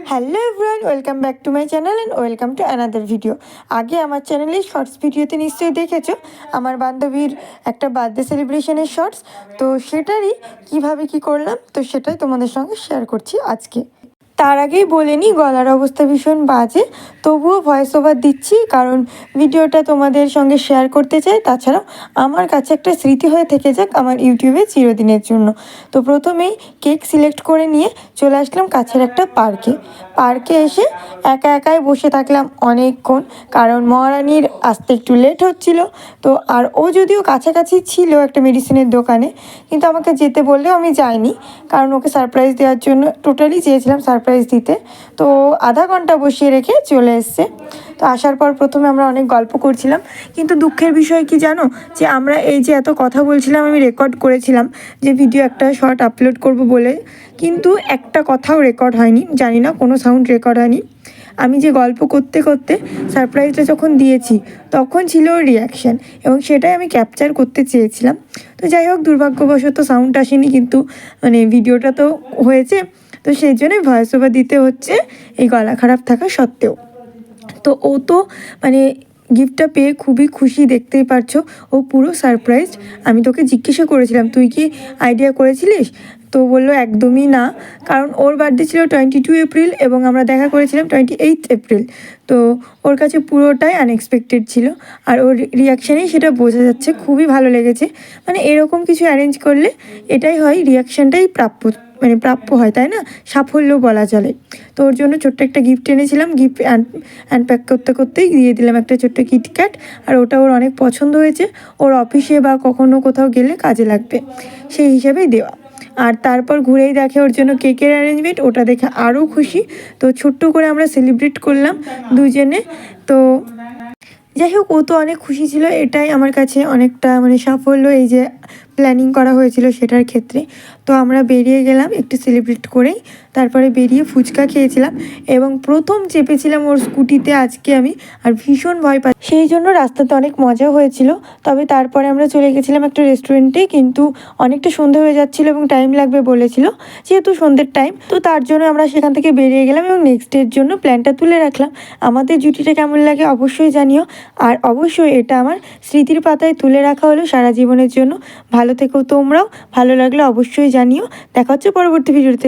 Hello everyone, welcome back to my channel and welcome to another video. আগে আমার চ্যানেলে shorts ভিডিওতে নিশ্চয়ই দেখেছো আমার বান্ধবীর একটা বার্থডে সেলিব্রেশনের শর্টস। তো সেটারই কিভাবে কি করলাম, তো সেটাই তোমাদের সঙ্গে শেয়ার করছি আজকে। তার আগেই বলে নিই, গলার অবস্থা ভীষণ বাজে, তবুও ভয়েস ওভার দিচ্ছি কারণ ভিডিওটা তোমাদের সঙ্গে শেয়ার করতে চাই। তাছাড়াও আমার কাছে একটা স্মৃতি হয়ে থেকে যাক আমার ইউটিউবে চিরদিনের জন্য। তো প্রথমেই কেক সিলেক্ট করে নিয়ে চলে আসলাম কাছের একটা পার্কে এসে একা একাই বসে থাকলাম অনেকক্ষণ, কারণ মহারানীর আসতে একটু লেট হচ্ছিল। তো আর ও যদিও কাছাকাছি ছিল একটা মেডিসিনের দোকানে, কিন্তু আমাকে যেতে বললেও আমি যাইনি, কারণ ওকে সারপ্রাইজ দেওয়ার জন্য টোটালি চেয়েছিলাম সারপ্রাইজ দিতে। তো আধা ঘন্টা বসিয়ে রেখে চলে এসছে। তো আসার পর প্রথমে আমরা অনেক গল্প করছিলাম, কিন্তু দুঃখের বিষয় কি জানো, যে আমরা এই যে এত কথা বলছিলাম, আমি রেকর্ড করেছিলাম যে ভিডিও একটা শর্ট আপলোড করব বলে, কিন্তু একটা কথাও রেকর্ড হয়নি, জানি না কোনো সাউন্ড রেকর্ড হয়নি। আমি যে গল্প করতে করতে সারপ্রাইজটা যখন দিয়েছি তখন ছিল ওর রিয়াকশান, এবং সেটাই আমি ক্যাপচার করতে চেয়েছিলাম। তো যাই হোক, দুর্ভাগ্যবশত সাউন্ড আসেনি, কিন্তু মানে ভিডিওটা তো হয়েছে, তো সেই জন্যই ভয়েস ওভার দিতে হচ্ছে এই গলা খারাপ থাকা সত্ত্বেও। তো ও তো মানে গিফটটা পেয়ে খুবই খুশি, দেখতেই পারছো ও পুরো সারপ্রাইজড। আমি তোকে জিজ্ঞাসা করেছিলাম তুই কি আইডিয়া করেছিলিস, তো বললো একদমই না, কারণ ওর বার্থডে ছিল 22 এপ্রিল এবং আমরা দেখা করেছিলাম 28 এপ্রিল। তো ওর কাছে পুরোটাই আনএক্সপেক্টেড ছিল, আর ওর রিয়াকশানেই সেটা বোঝা যাচ্ছে, খুবই ভালো লেগেছে। মানে এরকম কিছু অ্যারেঞ্জ করলে এটাই হয়, রিয়াকশানটাই প্রাপ্য হয়, তাই না, সাফল্য বলা চলে। তো ওর জন্য ছোট্ট একটা গিফট এনেছিলাম, গিফট আনপ্যাক করতে করতেই দিয়ে দিলাম একটা ছোট্ট কিটক্যাট, আর ওটা ওর অনেক পছন্দ হয়েছে, ওর অফিসে বা কখনো কোথাও গেলে কাজে লাগবে সেই হিসাবেই দেওয়া। আর তারপর ঘুরেই দেখে ওর জন্য কেকের অ্যারেঞ্জমেন্ট, ওটা দেখে আরও খুশি। তো ছোট্ট করে আমরা সেলিব্রেট করলাম দুজনে। তো যাই হোক, ও তো অনেক খুশি ছিল, এটাই আমার কাছে অনেকটা মানে সাফল্য, এই যে প্ল্যানিং করা হয়েছিল সেটার ক্ষেত্রে। তো আমরা বেরিয়ে গেলাম একটু সেলিব্রেট করেই, তারপরে বেরিয়ে ফুচকা খেয়েছিলাম এবং প্রথম চেপেছিলাম ওর স্কুটিতে আজকে আমি, আর ভীষণ ভয় পাই, সেই জন্য রাস্তাতে অনেক মজা হয়েছিল। তবে তারপরে আমরা চলে গেছিলাম একটা রেস্টুরেন্টে, কিন্তু অনেকটা সন্ধে হয়ে যাচ্ছিলো এবং টাইম লাগবে বলেছিল, যেহেতু সন্ধ্যের টাইম, তো তার জন্য আমরা সেখান থেকে বেরিয়ে গেলাম এবং নেক্সট ডের জন্য প্ল্যানটা তুলে রাখলাম। আমাদের জুটিটা কেমন লাগে অবশ্যই জানিও, আর অবশ্যই এটা আমার স্মৃতির পাতায় তুলে রাখা হলো সারা জীবনের জন্য। ভালো থেকো তোমরাও, ভালো লাগলে অবশ্যই জানিও। দেখা হচ্ছে পরবর্তী ভিডিওতে।